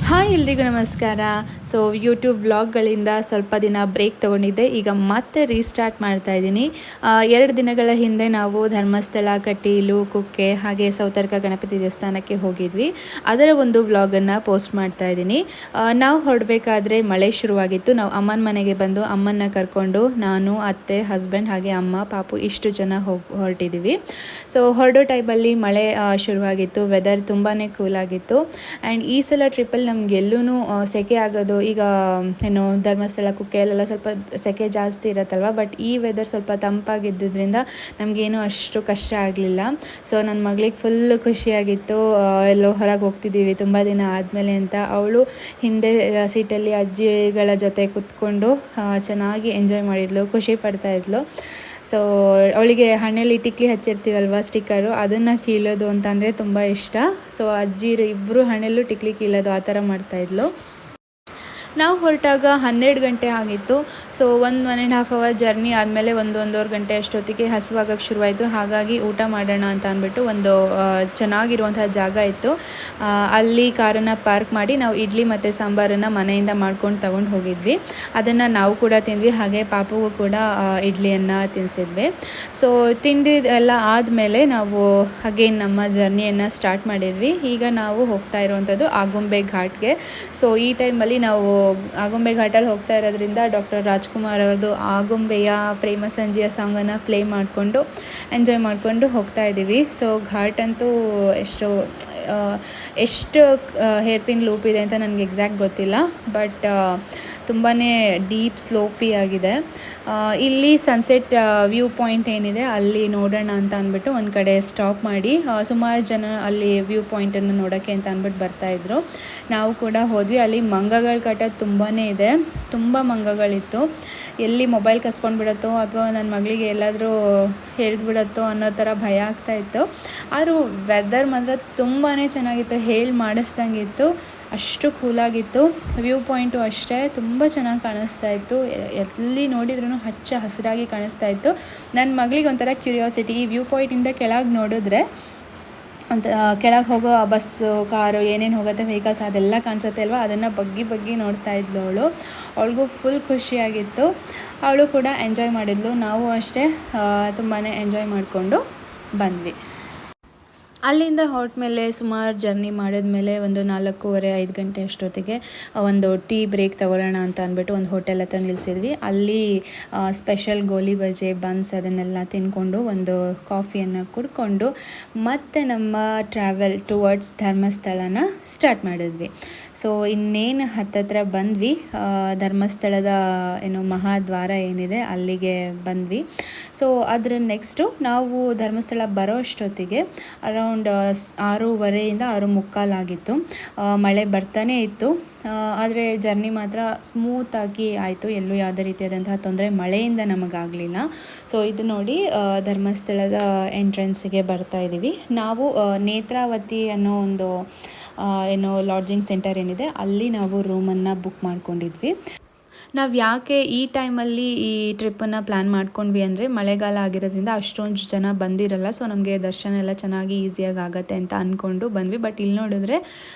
Hi ಎಲ್ರಿಗೂ ನಮಸ್ಕಾರ. So YouTube ವ್ಲಾಗ್ಗಳಿಂದ ಸ್ವಲ್ಪ ದಿನ ಬ್ರೇಕ್ ತೊಗೊಂಡಿದ್ದೆ. ಈಗ ಮತ್ತೆ ರೀಸ್ಟಾರ್ಟ್ ಮಾಡ್ತಾ ಇದ್ದೀನಿ. 2 ದಿನಗಳ ಹಿಂದೆ ನಾವು ಧರ್ಮಸ್ಥಳ, ಕಟೀಲು, ಕುಕ್ಕೆ ಹಾಗೆ ಸೌತರ್ಕ ಗಣಪತಿ ದೇವಸ್ಥಾನಕ್ಕೆ ಹೋಗಿದ್ವಿ. ಅದರ ಒಂದು ವ್ಲಾಗನ್ನು ಪೋಸ್ಟ್ ಮಾಡ್ತಾ ಇದ್ದೀನಿ. ನಾವು ಹೊರಡಬೇಕಾದ್ರೆ ಮಳೆ ಶುರುವಾಗಿತ್ತು. ನಾವು ಅಮ್ಮನ ಮನೆಗೆ ಬಂದು ಅಮ್ಮನ್ನ ಕರ್ಕೊಂಡು ನಾನು, ಅತ್ತೆ, ಹಸ್ಬೆಂಡ್ ಹಾಗೆ ಅಮ್ಮ, ಪಾಪು ಇಷ್ಟು ಜನ ಹೊರಟಿದ್ದೀವಿ. ಸೊ ಹೊರಡೋ ಟೈಮಲ್ಲಿ ಮಳೆ ಶುರುವಾಗಿತ್ತು. ವೆದರ್ ತುಂಬಾ ಕೂಲಾಗಿತ್ತು. ಆ್ಯಂಡ್ ಈ ಸಲ ಟ್ರಿಪ್ಪಲ್ಲಿ ನಮಗೆಲ್ಲೂ ಸೆಕೆ ಆಗೋದು, ಈಗ ಏನು ಧರ್ಮಸ್ಥಳ, ಕುಕ್ಕೆಯಲ್ಲೆಲ್ಲ ಸ್ವಲ್ಪ ಸೆಕೆ ಜಾಸ್ತಿ ಇರುತ್ತಲ್ವ, ಬಟ್ ಈ ವೆದರ್ ಸ್ವಲ್ಪ ತಂಪಾಗಿದ್ದರಿಂದ ನಮಗೇನು ಅಷ್ಟು ಕಷ್ಟ ಆಗಲಿಲ್ಲ. ಸೊ ನನ್ನ ಮಗಳಿಗೆ ಫುಲ್ ಖುಷಿಯಾಗಿತ್ತು. ಎಲ್ಲೋ ಹೊರಗೆ ಹೋಗ್ತಿದ್ದೀವಿ ತುಂಬ ದಿನ ಆದಮೇಲೆ ಅಂತ. ಅವಳು ಹಿಂದೆ ಸೀಟಲ್ಲಿ ಅಜ್ಜಿಗಳ ಜೊತೆ ಕೂತ್ಕೊಂಡು ಚೆನ್ನಾಗಿ ಎಂಜಾಯ್ ಮಾಡಿದ್ಲು, ಖುಷಿ ಪಡ್ತಾಯಿದ್ಲು. ಸೊ ಅವಳಿಗೆ ಹಣ್ಣಲ್ಲಿ ಟಿಕ್ಲಿ ಹಚ್ಚಿರ್ತೀವಲ್ವ ಸ್ಟಿಕ್ಕರು, ಅದನ್ನು ಕೀಳೋದು ಅಂತಂದರೆ ತುಂಬ ಇಷ್ಟ. ಸೊ ಅಜ್ಜಿ ಇಬ್ಬರು ಹಣ್ಣಲ್ಲೂ ಟಿಕ್ಲಿ ಕೀಳೋದು ಆ ಥರ ಮಾಡ್ತಾಯಿದ್ಲು. ನಾವು ಹೊರಟಾಗ 12 ಗಂಟೆ ಆಗಿತ್ತು. ಸೊ 1.5 ಅವರ್ ಜರ್ನಿ ಆದಮೇಲೆ 1-1.5 ಗಂಟೆ ಅಷ್ಟೊತ್ತಿಗೆ ಹಸಿವಾಗಕ್ಕೆ ಶುರುವಾಯಿತು. ಹಾಗಾಗಿ ಊಟ ಮಾಡೋಣ ಅಂತ ಅಂದ್ಬಿಟ್ಟು ಒಂದು ಚೆನ್ನಾಗಿರುವಂಥ ಜಾಗ ಇತ್ತು, ಅಲ್ಲಿ ಕಾರನ್ನು ಪಾರ್ಕ್ ಮಾಡಿ ನಾವು ಇಡ್ಲಿ ಮತ್ತು ಸಾಂಬಾರನ್ನು ಮನೆಯಿಂದ ಮಾಡ್ಕೊಂಡು ತಗೊಂಡು ಹೋಗಿದ್ವಿ. ಅದನ್ನು ನಾವು ಕೂಡ ತಿಂದ್ವಿ, ಹಾಗೆ ಪಾಪುಗೂ ಕೂಡ ಇಡ್ಲಿಯನ್ನು ತಿನ್ನಿಸಿದ್ವಿ. ಸೊ ತಿಂಡಿ ಎಲ್ಲ ಆದಮೇಲೆ ನಾವು ಅಗೇನ್ ನಮ್ಮ ಜರ್ನಿಯನ್ನು ಸ್ಟಾರ್ಟ್ ಮಾಡಿದ್ವಿ. ಈಗ ನಾವು ಹೋಗ್ತಾ ಇರುವಂಥದ್ದು ಆಗುಂಬೆ ಘಾಟ್ಗೆ. ಸೊ ಈ ಟೈಮಲ್ಲಿ ನಾವು ಆಗುಂಬೆ ಘಾಟಲ್ಲಿ ಹೋಗ್ತಾ ಇರೋದ್ರಿಂದ ಡಾಕ್ಟರ್ ರಾಜ್ಕುಮಾರ್ ಅವ್ರದ್ದು ಆಗುಂಬೆಯ ಪ್ರೇಮ ಸಂಜೆಯ ಸಾಂಗನ್ನು ಪ್ಲೇ ಮಾಡಿಕೊಂಡು ಎಂಜಾಯ್ ಮಾಡಿಕೊಂಡು ಹೋಗ್ತಾ ಇದ್ದೀವಿ. ಸೊ ಘಾಟ್ ಅಂತೂ ಎಷ್ಟು ಹೇರ್ ಪಿನ್ ಲೂಪ್ ಇದೆ ಅಂತ ನನಗೆ ಎಕ್ಸಾಕ್ಟ್ ಗೊತ್ತಿಲ್ಲ, ಬಟ್ ತುಂಬಾ ಡೀಪ್ ಸ್ಲೋಪಿ ಆಗಿದೆ. ಇಲ್ಲಿ ಸನ್ಸೆಟ್ ವ್ಯೂ ಪಾಯಿಂಟ್ ಏನಿದೆ ಅಲ್ಲಿ ನೋಡೋಣ ಅಂತ ಅಂದ್ಬಿಟ್ಟು ಒಂದು ಕಡೆ ಸ್ಟಾಪ್ ಮಾಡಿ ಸುಮಾರು ಜನ ಅಲ್ಲಿ ವ್ಯೂ ಪಾಯಿಂಟನ್ನು ನೋಡೋಕ್ಕೆ ಅಂತ ಅಂದ್ಬಿಟ್ಟು ಬರ್ತಾಯಿದ್ರು. ನಾವು ಕೂಡ ಹೋದ್ವಿ. ಅಲ್ಲಿ ಮಂಗಗಳ ಕಾಟ ತುಂಬಾ ಇದೆ, ತುಂಬ ಮಂಗಗಳಿತ್ತು. ಎಲ್ಲಿ ಮೊಬೈಲ್ ಕಸ್ಕೊಂಡು ಬಿಡುತ್ತೋ ಅಥವಾ ನನ್ನ ಮಗಳಿಗೆ ಎಲ್ಲಾದರೂ ಹಿಡಿದ್ಬಿಡುತ್ತೋ ಅನ್ನೋ ಥರ ಭಯ ಆಗ್ತಾಯಿತ್ತು. ಆದರೂ ವೆದರ್ ಮಾತ್ರ ತುಂಬಾ ಚೆನ್ನಾಗಿತ್ತು, ಹೇಳಿ ಮಾಡಿಸ್ದಂಗಿತ್ತು, ಅಷ್ಟು ಕೂಲಾಗಿತ್ತು. ವ್ಯೂ ಪಾಯಿಂಟು ಅಷ್ಟೇ ತುಂಬ ಚೆನ್ನಾಗಿ ಕಾಣಿಸ್ತಾ ಇತ್ತು, ಎಲ್ಲಿ ನೋಡಿದ್ರೂ ಹಚ್ಚ ಹಸಿರಾಗಿ ಕಾಣಿಸ್ತಾ ಇತ್ತು. ನನ್ನ ಮಗಳಿಗೆ ಒಂಥರ ಕ್ಯೂರಿಯಾಸಿಟಿ, ಈ ವ್ಯೂ ಪಾಯಿಂಟಿಂದ ಕೆಳಗೆ ನೋಡಿದ್ರೆ ಅಂತ ಕೆಳಗೆ ಹೋಗೋ ಬಸ್ಸು, ಕಾರು, ಏನೇನು ಹೋಗುತ್ತೆ ವೆಹಿಕಲ್ಸ್ ಅದೆಲ್ಲ ಕಾಣಿಸುತ್ತೆ ಅಲ್ವಾ, ಅದನ್ನು ಬಗ್ಗಿ ನೋಡ್ತಾ ಇದ್ಲು ಅವಳು. ಅವಳಿಗೂ ಫುಲ್ ಖುಷಿಯಾಗಿತ್ತು, ಅವಳು ಕೂಡ ಎಂಜಾಯ್ ಮಾಡಿದ್ಲು. ನಾವು ಅಷ್ಟೇ ತುಂಬಾ ಎಂಜಾಯ್ ಮಾಡಿಕೊಂಡು ಬಂದ್ವಿ. ಅಲ್ಲಿಂದ ಹೊರಟ ಮೇಲೆ ಸುಮಾರು ಜರ್ನಿ ಮಾಡಿದ್ಮೇಲೆ ಒಂದು 4:15 ಗಂಟೆ ಅಷ್ಟೊತ್ತಿಗೆ ಒಂದು ಟೀ ಬ್ರೇಕ್ ತಗೊಳ್ಳೋಣ ಅಂತ ಅಂದ್ಬಿಟ್ಟು ಒಂದು ಹೋಟೆಲ್ ಹತ್ರ ನಿಲ್ಲಿಸಿದ್ವಿ. ಅಲ್ಲಿ ಸ್ಪೆಷಲ್ ಗೋಲಿ ಬಜೆ, ಬನ್ಸ್ ಅದನ್ನೆಲ್ಲ ತಿಂದ್ಕೊಂಡು ಒಂದು ಕಾಫಿಯನ್ನು ಕುಡ್ಕೊಂಡು ಮತ್ತೆ ನಮ್ಮ ಟ್ರಾವೆಲ್ ಟುವರ್ಡ್ಸ್ ಧರ್ಮಸ್ಥಳನ ಸ್ಟಾರ್ಟ್ ಮಾಡಿದ್ವಿ. ಸೊ ಇನ್ನೇನು ಹತ್ತತ್ರ ಬಂದ್ವಿ, ಧರ್ಮಸ್ಥಳದ ಮಹಾದ್ವಾರ ಏನಿದೆ ಅಲ್ಲಿಗೆ ಬಂದ್ವಿ. ಸೊ ಅದರ ನೆಕ್ಸ್ಟು ನಾವು ಧರ್ಮಸ್ಥಳ ಬರೋ ಅಷ್ಟೊತ್ತಿಗೆ ಅರೌಂಡ್ 6:15 6:45 ಆಗಿತ್ತು. ಮಳೆ ಬರ್ತಾನೇ ಇತ್ತು, ಆದರೆ ಜರ್ನಿ ಮಾತ್ರ ಸ್ಮೂತಾಗಿ ಆಯಿತು, ಎಲ್ಲೂ ಯಾವುದೇ ರೀತಿಯಾದಂತಹ ತೊಂದರೆ ಮಳೆಯಿಂದ ನಮಗಾಗಲಿಲ್ಲ. ಸೊ ಇದು ನೋಡಿ ಧರ್ಮಸ್ಥಳದ ಎಂಟ್ರೆನ್ಸಿಗೆ ಬರ್ತಾ ಇದ್ದೀವಿ ನಾವು. ನೇತ್ರಾವತಿ ಅನ್ನೋ ಒಂದು ಲಾಡ್ಜಿಂಗ್ ಸೆಂಟರ್ ಏನಿದೆ ಅಲ್ಲಿ ನಾವು ರೂಮನ್ನು ಬುಕ್ ಮಾಡ್ಕೊಂಡಿದ್ವಿ. ನಾವು ಯಾಕೆ ಈ ಟೈಮಲ್ಲಿ ಈ ಟ್ರಿಪ್ಪನ್ನು ಪ್ಲ್ಯಾನ್ ಮಾಡ್ಕೊಂಡ್ವಿ ಅಂದರೆ ಮಳೆಗಾಲ ಆಗಿರೋದ್ರಿಂದ ಅಷ್ಟೊಂದು ಜನ ಬಂದಿರಲ್ಲ. ಸೊ ನಮಗೆ ದರ್ಶನ ಎಲ್ಲ ಚೆನ್ನಾಗಿ ಈಸಿಯಾಗಿ ಆಗುತ್ತೆ ಅಂತ ಅಂದ್ಕೊಂಡು ಬಂದ್ವಿ. ಬಟ್ ಇಲ್ಲಿ ನೋಡಿದ್ರೆ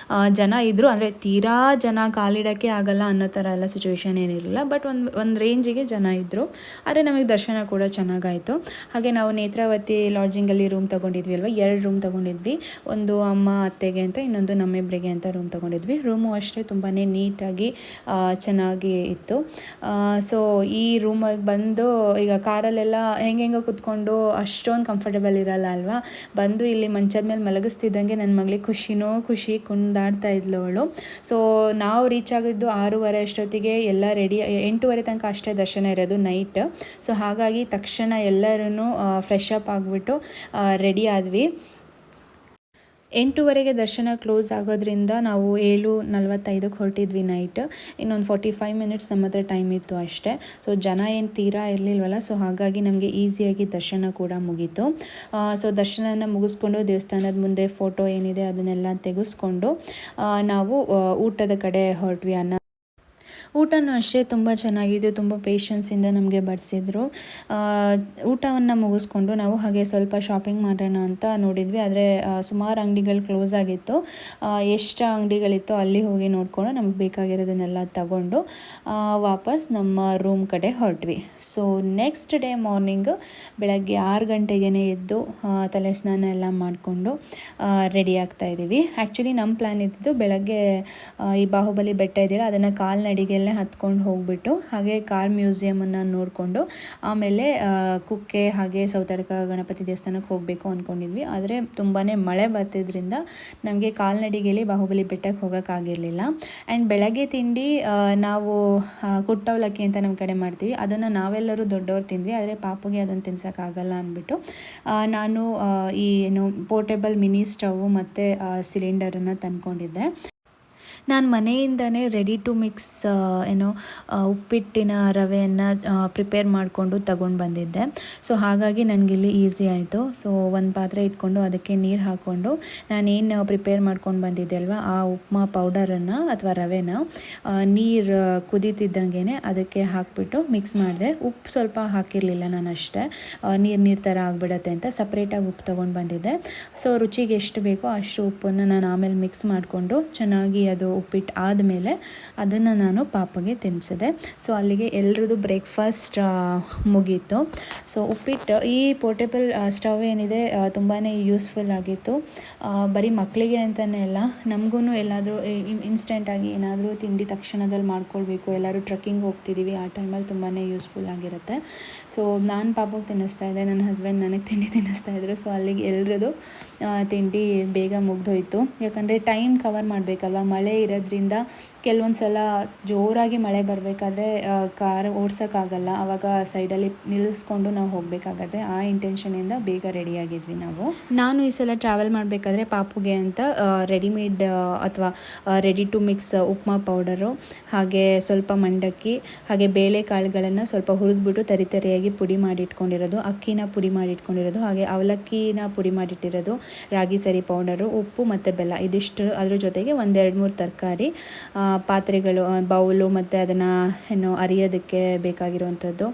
ಜನ ಇದ್ದರು, ಅಂದರೆ ತೀರಾ ಜನ ಕಾಲಿಡೋಕ್ಕೆ ಆಗಲ್ಲ ಅನ್ನೋ ಥರ ಎಲ್ಲ ಸಿಚುವೇಶನ್ ಏನಿರಲಿಲ್ಲ. ಬಟ್ ಒಂದು ರೇಂಜಿಗೆ ಜನ ಇದ್ದರು, ಆದರೆ ನಮಗೆ ದರ್ಶನ ಕೂಡ ಚೆನ್ನಾಗಾಯಿತು. ಹಾಗೆ ನಾವು ನೇತ್ರಾವತಿ ಲಾಡ್ಜಿಂಗಲ್ಲಿ ರೂಮ್ ತೊಗೊಂಡಿದ್ವಿ ಅಲ್ವ, 2 ರೂಮ್ ತೊಗೊಂಡಿದ್ವಿ. ಒಂದು ಅಮ್ಮ ಅತ್ತೆಗೆ ಅಂತ, ಇನ್ನೊಂದು ನಮ್ಮಿಬ್ಬರಿಗೆ ಅಂತ ರೂಮ್ ತೊಗೊಂಡಿದ್ವಿ. ರೂಮು ಅಷ್ಟೇ ತುಂಬಾ ನೀಟಾಗಿ ಚೆನ್ನಾಗಿ ಇತ್ತು. ಸೊ ಈ ರೂಮಿಗೆ ಬಂದು ಈಗ ಕಾರಲ್ಲೆಲ್ಲ ಹೆಂಗೆಂಗೋ ಕೂತ್ಕೊಂಡು ಅಷ್ಟೊಂದು ಕಂಫರ್ಟಬಲ್ ಇರಲ್ಲ ಅಲ್ವಾ, ಬಂದು ಇಲ್ಲಿ ಮಂಚದ ಮೇಲೆ ಮಲಗಿಸ್ತಿದ್ದಂಗೆ ನನ್ನ ಮಗಳಿಗೆ ಖುಷಿ ಕುಣಿದಾಡ್ತಾ ಇದ್ಲು ಅವಳು. ಸೊ ನಾವು ರೀಚ್ ಆಗಿದ್ದು 6:30 ಅಷ್ಟೊತ್ತಿಗೆ, ಎಲ್ಲ ರೆಡಿ. 8:30 ತನಕ ಅಷ್ಟೇ ದರ್ಶನ ಇರೋದು ನೈಟ್. ಸೊ ಹಾಗಾಗಿ ತಕ್ಷಣ ಎಲ್ಲರೂ ಫ್ರೆಶ್ ಅಪ್ ಆಗಿಬಿಟ್ಟು ರೆಡಿ ಆದ್ವಿ. 8:00 ದರ್ಶನ ಕ್ಲೋಸ್ ಆಗೋದ್ರಿಂದ ನಾವು 7:45 ಹೊರಟಿದ್ವಿ ನೈಟ್. ಇನ್ನೊಂದು 45 ಮಿನಿಟ್ಸ್ ನಮ್ಮ ಹತ್ರ ಟೈಮ್ ಇತ್ತು ಅಷ್ಟೇ. ಸೊ ಜನ ಏನು ತೀರಾ ಇರಲಿಲ್ವಲ್ಲ, ಸೊ ಹಾಗಾಗಿ ನಮಗೆ ಈಸಿಯಾಗಿ ದರ್ಶನ ಕೂಡ ಮುಗೀತು. ಸೊ ದರ್ಶನನ ಮುಗಿಸ್ಕೊಂಡು ದೇವಸ್ಥಾನದ ಮುಂದೆ ಫೋಟೋ ಏನಿದೆ ಅದನ್ನೆಲ್ಲ ತೆಗೆಸ್ಕೊಂಡು ನಾವು ಊಟದ ಕಡೆ ಹೊರಟ್ವಿ. ಊಟನೂ ಅಷ್ಟೇ ತುಂಬ ಚೆನ್ನಾಗಿತ್ತು, ತುಂಬ ಪೇಷನ್ಸಿಂದ ನಮಗೆ ಬಡಿಸಿದ್ರು. ಊಟವನ್ನು ಮುಗಿಸ್ಕೊಂಡು ನಾವು ಹಾಗೆ ಸ್ವಲ್ಪ ಶಾಪಿಂಗ್ ಮಾಡೋಣ ಅಂತ ನೋಡಿದ್ವಿ. ಆದರೆ ಸುಮಾರು ಅಂಗಡಿಗಳು ಕ್ಲೋಸ್ ಆಗಿತ್ತು. ಎಷ್ಟು ಅಂಗಡಿಗಳಿತ್ತು ಅಲ್ಲಿ ಹೋಗಿ ನೋಡಿಕೊಂಡು ನಮಗೆ ಬೇಕಾಗಿರೋದನ್ನೆಲ್ಲ ತಗೊಂಡು ವಾಪಸ್ ನಮ್ಮ ರೂಮ್ ಕಡೆ ಹೊರಟ್ವಿ. ಸೊ ನೆಕ್ಸ್ಟ್ ಡೇ ಮಾರ್ನಿಂಗು ಬೆಳಗ್ಗೆ 6 ಗಂಟೆಗೇ ಎದ್ದು ತಲೆ ಸ್ನಾನ ಎಲ್ಲ ಮಾಡಿಕೊಂಡು ರೆಡಿ ಆಗ್ತಾ ಇದ್ದೀವಿ. ಆ್ಯಕ್ಚುಲಿ ನಮ್ಮ ಪ್ಲ್ಯಾನ್ ಇದ್ದಿದ್ದು ಬೆಳಗ್ಗೆ ಈ ಬಾಹುಬಲಿ ಬೆಟ್ಟ ಇದೆಯಲ್ಲ ಅದನ್ನು ಕಾಲ್ನಡಿಗೆಲ್ಲೇ ಹತ್ಕೊಂಡು ಹೋಗ್ಬಿಟ್ಟು ಹಾಗೆ ಕಾರ್ ಮ್ಯೂಸಿಯಮನ್ನು ನೋಡಿಕೊಂಡು ಆಮೇಲೆ ಕುಕ್ಕೆ ಹಾಗೆ ಸೌತಡ್ಕ ಗಣಪತಿ ದೇವಸ್ಥಾನಕ್ಕೆ ಹೋಗಬೇಕು ಅಂದ್ಕೊಂಡಿದ್ವಿ. ಆದರೆ ತುಂಬಾ ಮಳೆ ಬರ್ತಿದ್ರಿಂದ ನಮಗೆ ಕಾಲ್ನಡಿಗೆಯಲ್ಲಿ ಬಾಹುಬಲಿ ಬೆಟ್ಟಕ್ಕೆ ಹೋಗೋಕ್ಕಾಗಿರಲಿಲ್ಲ. ಆ್ಯಂಡ್ ಬೆಳಗ್ಗೆ ತಿಂಡಿ ನಾವು ಕುಟ್ಟವಲಕ್ಕಿ ಅಂತ ನಮ್ಮ ಕಡೆ ಮಾಡ್ತೀವಿ, ಅದನ್ನು ನಾವೆಲ್ಲರೂ ದೊಡ್ಡವ್ರು ತಿಂದ್ವಿ. ಆದರೆ ಪಾಪುಗೆ ಅದನ್ನು ತಿನ್ಸೋಕ್ಕಾಗಲ್ಲ ಅಂದ್ಬಿಟ್ಟು ನಾನು ಈ ಪೋರ್ಟೇಬಲ್ ಮಿನಿ ಸ್ಟವ್ ಮತ್ತು ಸಿಲಿಂಡರನ್ನು ತಂದ್ಕೊಂಡಿದ್ದೆ. ನಾನು ಮನೆಯಿಂದನೇ ರೆಡಿ ಟು ಮಿಕ್ಸ್ ಉಪ್ಪಿಟ್ಟಿನ ರವೆಯನ್ನು ಪ್ರಿಪೇರ್ ಮಾಡಿಕೊಂಡು ತಗೊಂಡು ಬಂದಿದ್ದೆ. ಸೊ ಹಾಗಾಗಿ ನನಗಿಲ್ಲಿ ಈಸಿ ಆಯಿತು. ಸೊ ಒಂದು ಪಾತ್ರೆ ಇಟ್ಕೊಂಡು ಅದಕ್ಕೆ ನೀರು ಹಾಕ್ಕೊಂಡು ನಾನೇನು ಪ್ರಿಪೇರ್ ಮಾಡ್ಕೊಂಡು ಬಂದಿದ್ದೆ ಅಲ್ವಾ ಆ ಉಪ್ಮಾ ಪೌಡರನ್ನು ಅಥವಾ ರವೆನ ನೀರು ಕುದೀತಿದ್ದಂಗೆ ಅದಕ್ಕೆ ಹಾಕಿಬಿಟ್ಟು ಮಿಕ್ಸ್ ಮಾಡಿದೆ. ಉಪ್ಪು ಸ್ವಲ್ಪ ಹಾಕಿರಲಿಲ್ಲ ನಾನು ಅಷ್ಟೇ, ನೀರು ಥರ ಆಗಿಬಿಡತ್ತೆ ಅಂತ ಸಪ್ರೇಟಾಗಿ ಉಪ್ಪು ತೊಗೊಂಡು ಬಂದಿದ್ದೆ. ಸೊ ರುಚಿಗೆ ಎಷ್ಟು ಬೇಕೋ ಅಷ್ಟು ಉಪ್ಪನ್ನು ನಾನು ಆಮೇಲೆ ಮಿಕ್ಸ್ ಮಾಡಿಕೊಂಡು ಚೆನ್ನಾಗಿ ಅದು ಉಪ್ಪಿಟ್ಟು ಆದಮೇಲೆ ಅದನ್ನು ನಾನು ಪಾಪಗೆ ತಿನ್ನಿಸಿದೆ. ಸೊ ಅಲ್ಲಿಗೆ ಎಲ್ರದ್ದು ಬ್ರೇಕ್ಫಾಸ್ಟ್ ಮುಗೀತು. ಸೊ ಉಪ್ಪಿಟ್ಟು ಈ ಪೋರ್ಟೇಬಲ್ ಸ್ಟವ್ ಏನಿದೆ ತುಂಬಾ ಯೂಸ್ಫುಲ್ ಆಗಿತ್ತು. ಬರೀ ಮಕ್ಕಳಿಗೆ ಅಂತಲೇ ಅಲ್ಲ, ನಮಗೂ ಎಲ್ಲಾದರೂ ಇನ್ಸ್ಟೆಂಟಾಗಿ ಏನಾದರೂ ತಿಂಡಿ ತಕ್ಷಣದಲ್ಲಿ ಮಾಡ್ಕೊಳ್ಬೇಕು, ಎಲ್ಲರೂ ಟ್ರೆಕ್ಕಿಂಗ್ ಹೋಗ್ತಿದ್ದೀವಿ ಆ ಟೈಮಲ್ಲಿ ತುಂಬಾ ಯೂಸ್ಫುಲ್ ಆಗಿರುತ್ತೆ. ಸೊ ನಾನು ಪಾಪಗೆ ತಿನ್ನಿಸ್ತಾ ಇದ್ದೆ, ನನ್ನ ಹಸ್ಬೆಂಡ್ ನನಗೆ ತಿಂಡಿ ತಿನ್ನಿಸ್ತಾ ಇದ್ದರು. ಸೊ ಅಲ್ಲಿಗೆ ಎಲ್ರದ್ದು ತಿಂಡಿ ಬೇಗ ಮುಗ್ದೋಯ್ತು. ಯಾಕಂದರೆ ಟೈಮ್ ಕವರ್ ಮಾಡಬೇಕಲ್ವ, ಮಳೆ ಇರೋದ್ರಿಂದ ಕೆಲವೊಂದು ಸಲ ಜೋರಾಗಿ ಮಳೆ ಬರಬೇಕಾದ್ರೆ ಕಾರ್ ಓಡ್ಸೋಕ್ಕಾಗಲ್ಲ, ಆವಾಗ ಸೈಡಲ್ಲಿ ನಿಲ್ಲಿಸ್ಕೊಂಡು ನಾವು ಹೋಗಬೇಕಾಗತ್ತೆ. ಆ ಇಂಟೆನ್ಷನಿಂದ ಬೇಗ ರೆಡಿಯಾಗಿದ್ವಿ ನಾವು. ನಾನು ಈ ಸಲ ಟ್ರಾವೆಲ್ ಮಾಡಬೇಕಾದ್ರೆ ಪಾಪುಗೆ ಅಂತ ರೆಡಿಮೇಡ್ ಅಥವಾ ready to mix upma powder ಹಾಗೆ ಸ್ವಲ್ಪ ಮಂಡಕ್ಕಿ ಹಾಗೆ ಬೇಳೆಕಾಳುಗಳನ್ನು ಸ್ವಲ್ಪ ಹುರಿದ್ಬಿಟ್ಟು ತರಿಯಾಗಿ ಪುಡಿ ಮಾಡಿಟ್ಕೊಂಡಿರೋದು, ಅಕ್ಕಿನ ಪುಡಿ ಮಾಡಿಟ್ಕೊಂಡಿರೋದು, ಹಾಗೆ ಅವಲಕ್ಕಿನ ಪುಡಿ ಮಾಡಿಟ್ಟಿರೋದು, ರಾಗಿ ಸರಿ ಪೌಡರು, ಉಪ್ಪು ಮತ್ತು ಬೆಲ್ಲ ಇದಿಷ್ಟು, ಅದ್ರ ಜೊತೆಗೆ 1-2-3 ತರಕಾರಿ, ಪಾತ್ರೆಗಳು, ಬೌಲು ಮತ್ತು ಅದನ್ನು ಅರಿಯೋದಕ್ಕೆ ಬೇಕಾಗಿರುವಂಥದ್ದು.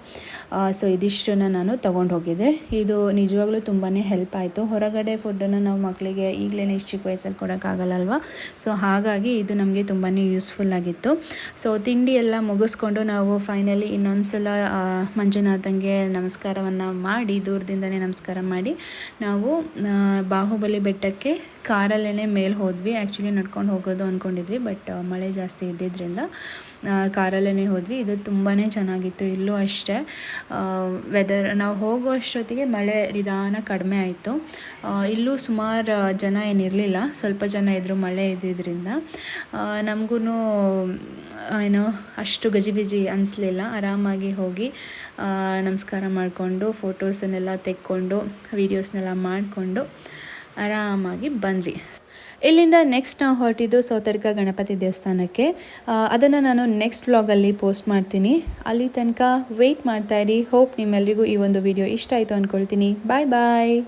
ಸೊ ಇದಿಷ್ಟನ್ನು ನಾನು ತೊಗೊಂಡು ಹೋಗಿದ್ದೆ. ಇದು ನಿಜವಾಗ್ಲೂ ತುಂಬಾ ಹೆಲ್ಪ್ ಆಯಿತು. ಹೊರಗಡೆ ಫುಡ್ಡನ್ನು ನಾವು ಮಕ್ಕಳಿಗೆ ಈಗಲೇ ಇಷ್ಟು ಚಿಕ್ಕ ವಯಸ್ಸಲ್ಲಿ ಕೊಡೋಕ್ಕಾಗಲ್ಲಲ್ವ. ಸೊ ಹಾಗಾಗಿ ಇದು ನಮಗೆ ತುಂಬಾ ಯೂಸ್ಫುಲ್ ಆಗಿತ್ತು. ಸೊ ತಿಂಡಿ ಎಲ್ಲ ಮುಗಿಸ್ಕೊಂಡು ನಾವು ಫೈನಲಿ ಇನ್ನೊಂದು ಸಲ ಮಂಜುನಾಥಂಗೆ ನಮಸ್ಕಾರವನ್ನು ಮಾಡಿ, ದೂರದಿಂದನೇ ನಮಸ್ಕಾರ ಮಾಡಿ ನಾವು ಬಾಹುಬಲಿ ಬೆಟ್ಟಕ್ಕೆ ಕಾರಲ್ಲೇ ಮೇಲೆ ಹೋದ್ವಿ. ಆ್ಯಕ್ಚುಲಿ ನಡ್ಕೊಂಡು ಹೋಗೋದು ಅಂದ್ಕೊಂಡಿದ್ವಿ, ಬಟ್ ಮಳೆ ಜಾಸ್ತಿ ಇದ್ದಿದ್ದರಿಂದ ಕಾರಲ್ಲೇ ಹೋದ್ವಿ. ಇದು ತುಂಬಾ ಚೆನ್ನಾಗಿತ್ತು. ಇಲ್ಲೂ ಅಷ್ಟೇ ವೆದರ್ ನಾವು ಹೋಗೋ ಅಷ್ಟೊತ್ತಿಗೆ ಮಳೆ ನಿಧಾನ ಕಡಿಮೆ ಆಯಿತು. ಇಲ್ಲೂ ಸುಮಾರು ಜನ ಏನಿರಲಿಲ್ಲ, ಸ್ವಲ್ಪ ಜನ ಇದ್ದರು ಮಳೆ ಇದ್ದಿದ್ದರಿಂದ. ನಮಗೂ ಅಷ್ಟು ಗಜಿಬಿಜಿ ಅನಿಸ್ಲಿಲ್ಲ. ಆರಾಮಾಗಿ ಹೋಗಿ ನಮಸ್ಕಾರ ಮಾಡಿಕೊಂಡು ಫೋಟೋಸನ್ನೆಲ್ಲ ತೆಕ್ಕೊಂಡು ವೀಡಿಯೋಸ್ನೆಲ್ಲ ಮಾಡಿಕೊಂಡು ಆರಾಮಾಗಿ ಬಂದ್ವಿ. ಇಲ್ಲಿಂದ ನೆಕ್ಸ್ಟ್ ನಾವು ಹೊರಟಿದ್ದು ಸೌತಡ್ಕ ಗಣಪತಿ ದೇವಸ್ಥಾನಕ್ಕೆ. ಅದನ್ನು ನಾನು ನೆಕ್ಸ್ಟ್ ವ್ಲಾಗಲ್ಲಿ ಪೋಸ್ಟ್ ಮಾಡ್ತೀನಿ. ಅಲ್ಲಿ ತನಕ ವೆಯ್ಟ್ ಮಾಡ್ತಾಯಿರಿ. ಹೋಪ್ ನಿಮ್ಮೆಲ್ಲರಿಗೂ ಈ ಒಂದು ವಿಡಿಯೋ ಇಷ್ಟ ಆಯಿತು ಅಂದ್ಕೊಳ್ತೀನಿ. ಬಾಯ್ ಬಾಯ್.